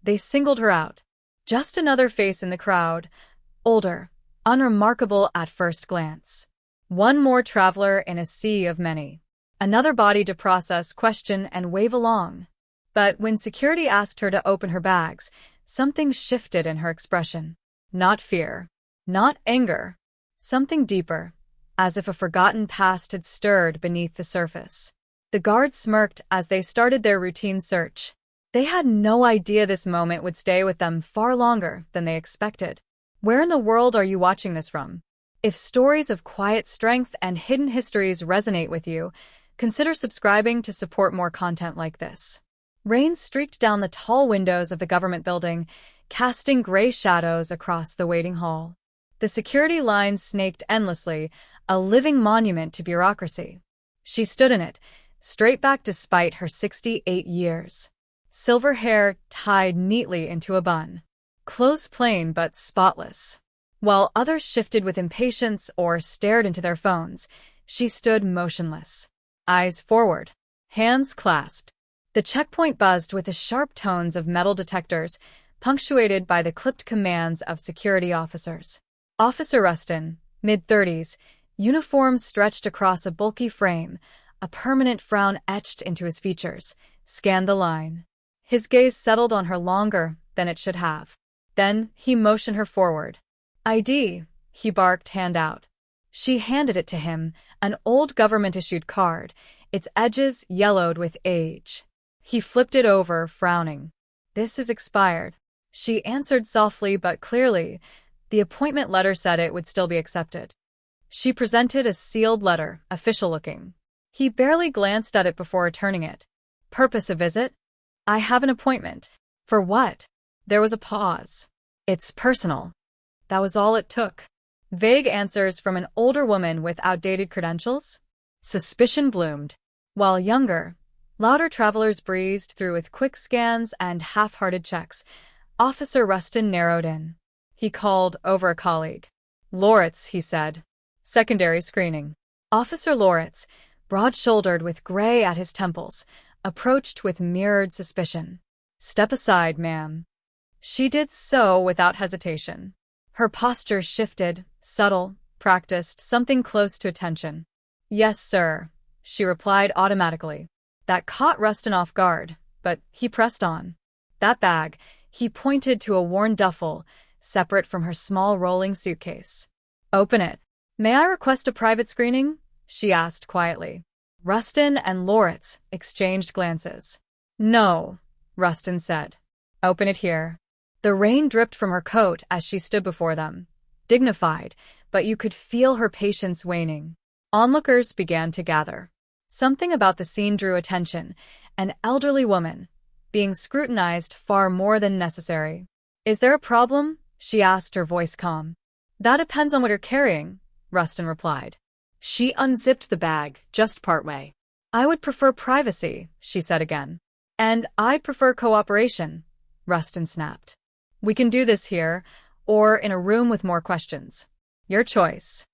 They singled her out. Just another face in the crowd, older, unremarkable at first glance. One more traveler in a sea of many. Another body to process, question, and wave along. But when security asked her to open her bags, something shifted in her expression. Not fear. Not anger. Something deeper, as if a forgotten past had stirred beneath the surface. The guards smirked as they started their routine search. They had no idea this moment would stay with them far longer than they expected. Where in the world are you watching this from? If stories of quiet strength and hidden histories resonate with you, consider subscribing to support more content like this. Rain streaked down the tall windows of the government building, casting gray shadows across the waiting hall. The security lines snaked endlessly, a living monument to bureaucracy. She stood in it, straight back despite her 68 years. Silver hair tied neatly into a bun. Clothes plain but spotless. While others shifted with impatience or stared into their phones, she stood motionless. Eyes forward. Hands clasped. The checkpoint buzzed with the sharp tones of metal detectors, punctuated by the clipped commands of security officers. Officer Rustin, mid-30s, uniform stretched across a bulky frame, a permanent frown etched into his features, scanned the line. His gaze settled on her longer than it should have. Then he motioned her forward. ID, he barked, hand out. She handed it to him, an old government-issued card, its edges yellowed with age. He flipped it over, frowning. This is expired. She answered softly but clearly. The appointment letter said it would still be accepted. She presented a sealed letter, official-looking. He barely glanced at it before returning it. Purpose of visit? I have an appointment. For what? There was a pause. It's personal. That was all it took. Vague answers from an older woman with outdated credentials? Suspicion bloomed. While younger, louder travelers breezed through with quick scans and half-hearted checks. Officer Rustin narrowed in. He called over a colleague. Loritz, he said. Secondary screening. Officer Loritz, broad-shouldered with gray at his temples, approached with mirrored suspicion. Step aside, ma'am. She did so without hesitation. Her posture shifted, subtle, practiced, something close to attention. Yes, sir, she replied automatically. That caught Rustin off guard, but he pressed on. That bag, he pointed to a worn duffel, separate from her small rolling suitcase. Open it. May I request a private screening? She asked quietly. Rustin and Loritz exchanged glances. No, Rustin said. Open it here. The rain dripped from her coat as she stood before them, dignified, but you could feel her patience waning. Onlookers began to gather. Something about the scene drew attention, an elderly woman, being scrutinized far more than necessary. Is there a problem? She asked, her voice calm. That depends on what you're carrying, Rustin replied. She unzipped the bag, just partway. I would prefer privacy, she said again. And I'd prefer cooperation, Rustin snapped. We can do this here, or in a room with more questions. Your choice.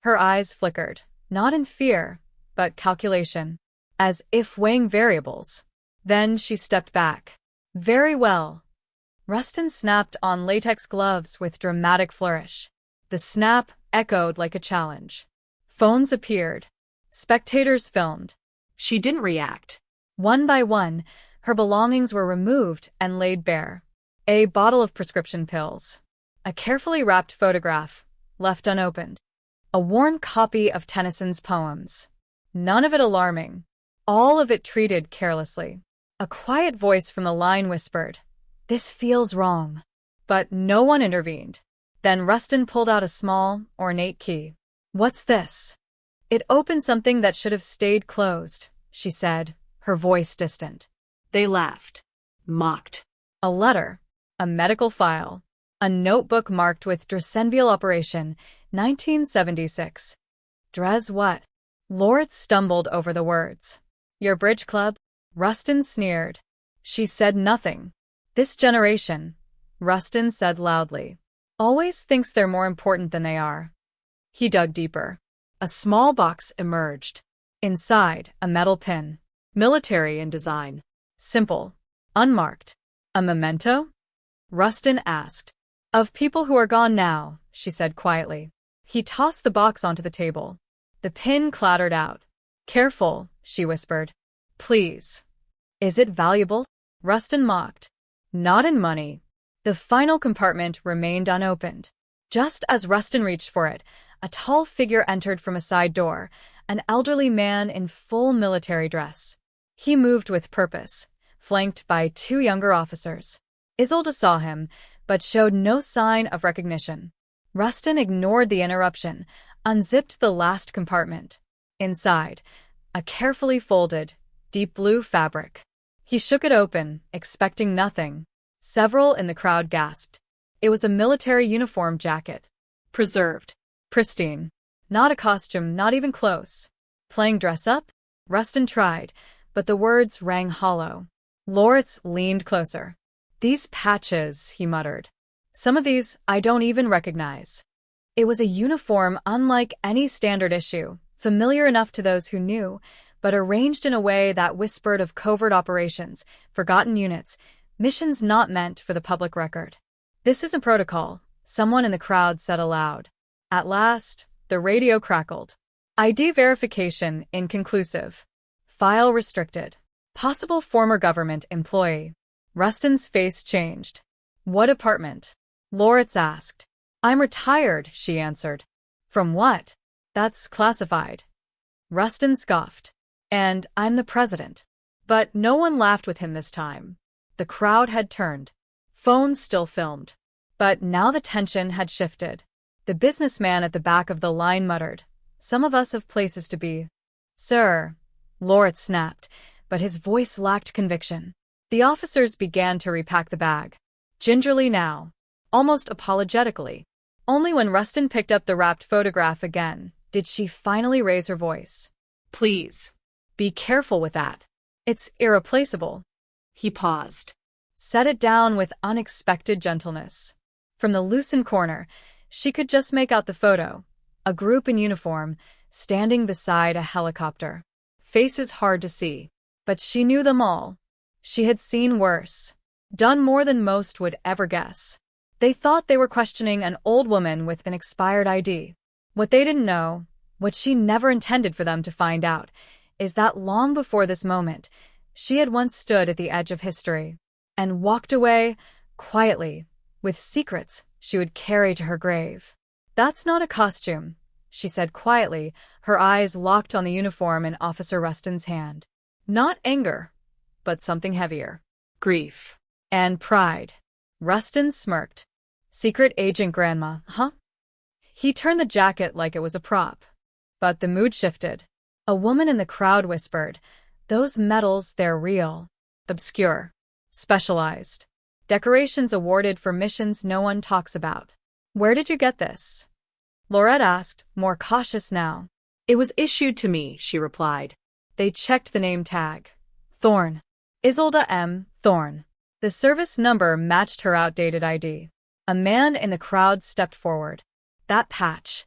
Her eyes flickered, not in fear, but calculation, as if weighing variables. Then she stepped back. Very well. Rustin snapped on latex gloves with dramatic flourish. The snap echoed like a challenge. Phones appeared. Spectators filmed. She didn't react. One by one, her belongings were removed and laid bare. A bottle of prescription pills. A carefully wrapped photograph, left unopened. A worn copy of Tennyson's poems. None of it alarming. All of it treated carelessly. A quiet voice from the line whispered, "This feels wrong." But no one intervened. Then Rustin pulled out a small, ornate key. What's this? It opened something that should have stayed closed, she said, her voice distant. They laughed. Mocked. A letter. A medical file. A notebook marked with Dressenville Operation, 1976. Dres what? Loritz stumbled over the words. Your bridge club? Rustin sneered. She said nothing. This generation, Rustin said loudly, always thinks they're more important than they are. He dug deeper. A small box emerged. Inside, a metal pin. Military in design. Simple. Unmarked. A memento? Rustin asked. Of people who are gone now, she said quietly. He tossed the box onto the table. The pin clattered out. Careful, she whispered. Please. Is it valuable? Rustin mocked. Not in money. The final compartment remained unopened. Just as Rustin reached for it, a tall figure entered from a side door, an elderly man in full military dress. He moved with purpose, flanked by two younger officers. Isolde saw him, but showed no sign of recognition. Rustin ignored the interruption, unzipped the last compartment. Inside, a carefully folded, deep blue fabric. He shook it open, expecting nothing. Several in the crowd gasped. It was a military uniform jacket. Preserved. Pristine. Not a costume, not even close. Playing dress-up? Rustin tried, but the words rang hollow. Loritz leaned closer. These patches, he muttered. Some of these I don't even recognize. It was a uniform unlike any standard issue, familiar enough to those who knew, but arranged in a way that whispered of covert operations, forgotten units, missions not meant for the public record. This isn't protocol, someone in the crowd said aloud. At last, the radio crackled. ID verification inconclusive. File restricted. Possible former government employee. Rustin's face changed. What department? Loritz asked. I'm retired, she answered. From what? That's classified. Rustin scoffed. And I'm the president. But no one laughed with him this time. The crowd had turned. Phones still filmed. But now the tension had shifted. The businessman at the back of the line muttered, Some of us have places to be. Sir, Loritz snapped, but his voice lacked conviction. The officers began to repack the bag. Gingerly now. Almost apologetically. Only when Rustin picked up the wrapped photograph again did she finally raise her voice. Please. Be careful with that. It's irreplaceable. He paused. Set it down with unexpected gentleness. From the loosened corner, she could just make out the photo. A group in uniform, standing beside a helicopter. Faces hard to see. But she knew them all. She had seen worse. Done more than most would ever guess. They thought they were questioning an old woman with an expired ID. What they didn't know, what she never intended for them to find out, is that long before this moment, she had once stood at the edge of history and walked away, quietly, with secrets she would carry to her grave. That's not a costume, she said quietly, her eyes locked on the uniform in Officer Rustin's hand. Not anger, but something heavier. Grief. And pride. Rustin smirked. Secret agent grandma, huh? He turned the jacket like it was a prop. But the mood shifted. A woman in the crowd whispered, Those medals, they're real. Obscure. Specialized. Decorations awarded for missions no one talks about. Where did you get this? Lorette asked, more cautious now. It was issued to me, she replied. They checked the name tag. Thorne. Isolde M. Thorne. The service number matched her outdated ID. A man in the crowd stepped forward. That patch.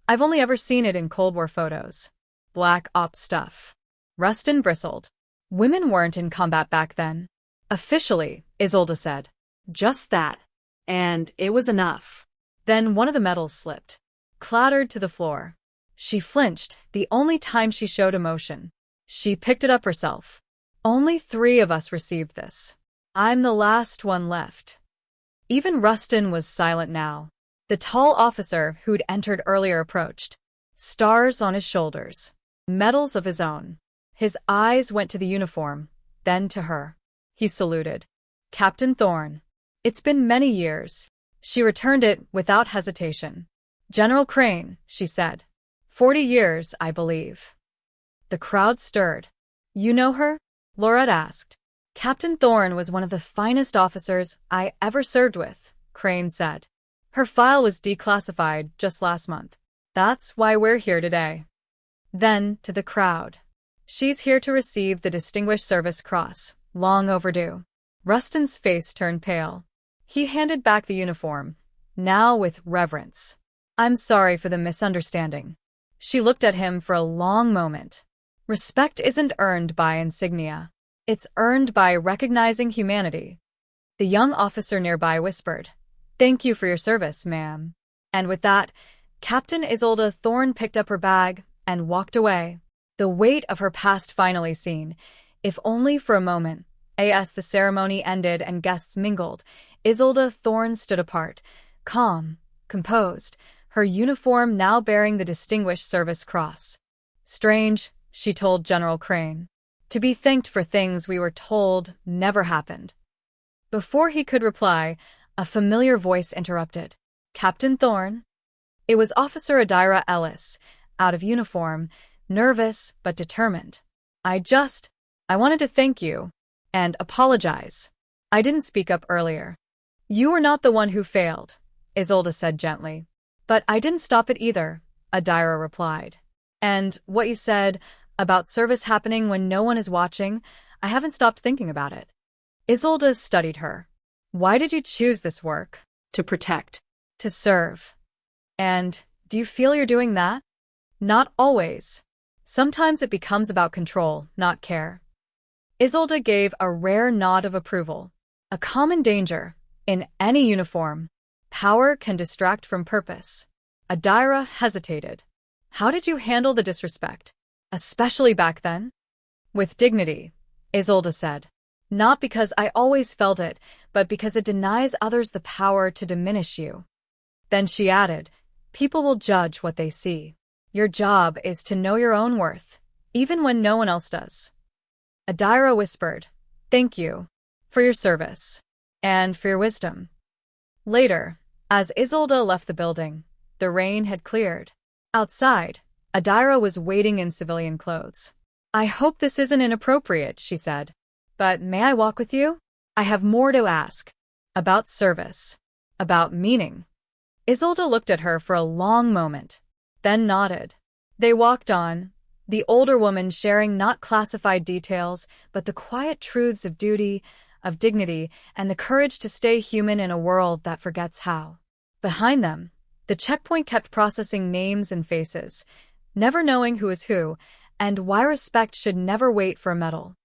I've only ever seen it in Cold War photos. Black ops stuff. Rustin bristled. Women weren't in combat back then. Officially, Isolde said. Just that. And it was enough. Then one of the medals slipped. Clattered to the floor. She flinched, the only time she showed emotion. She picked it up herself. Only 3 of us received this. I'm the last one left. Even Rustin was silent now. The tall officer who'd entered earlier approached. Stars on his shoulders. Medals of his own. His eyes went to the uniform, then to her. He saluted. Captain Thorne. It's been many years. She returned it without hesitation. General Crane, she said. 40 years, I believe. The crowd stirred. You know her? Lorette asked. Captain Thorne was one of the finest officers I ever served with, Crane said. Her file was declassified just last month. That's why we're here today. Then, to the crowd. She's here to receive the Distinguished Service Cross, long overdue. Rustin's face turned pale. He handed back the uniform, now with reverence. I'm sorry for the misunderstanding. She looked at him for a long moment. Respect isn't earned by insignia. It's earned by recognizing humanity. The young officer nearby whispered, "Thank you for your service, ma'am." And with that, Captain Isolde Thorne picked up her bag and walked away. The weight of her past finally seen, if only for a moment. As the ceremony ended and guests mingled, Isolde Thorne stood apart, calm, composed, her uniform now bearing the Distinguished Service Cross. "Strange," she told General Crane, "to be thanked for things we were told never happened." Before he could reply, a familiar voice interrupted. "Captain Thorne?" It was Officer Adira Ellis, out of uniform, nervous but determined. I wanted to thank you and apologize. I didn't speak up earlier." "You were not the one who failed," Isolde said gently. "But I didn't stop it either," Adira replied. "And what you said about service happening when no one is watching, I haven't stopped thinking about it." Isolde studied her. "Why did you choose this work?" To protect. "To serve. And do you feel you're doing that?" "Not always. Sometimes it becomes about control, not care." Isolde gave a rare nod of approval. A common danger, in any uniform. Power can distract from purpose. Adira hesitated. "How did you handle the disrespect? Especially back then?" "With dignity," Isolde said. "Not because I always felt it, but because it denies others the power to diminish you." Then she added, "People will judge what they see. Your job is to know your own worth, even when no one else does." Adira whispered, "Thank you for your service and for your wisdom." Later, as Isolde left the building, the rain had cleared. Outside, Adira was waiting in civilian clothes. "I hope this isn't inappropriate," she said. "But may I walk with you? I have more to ask. About service. About meaning." Isolde looked at her for a long moment, then nodded. They walked on, the older woman sharing not classified details, but the quiet truths of duty, of dignity, and the courage to stay human in a world that forgets how. Behind them, the checkpoint kept processing names and faces, never knowing who is who, and why respect should never wait for a medal.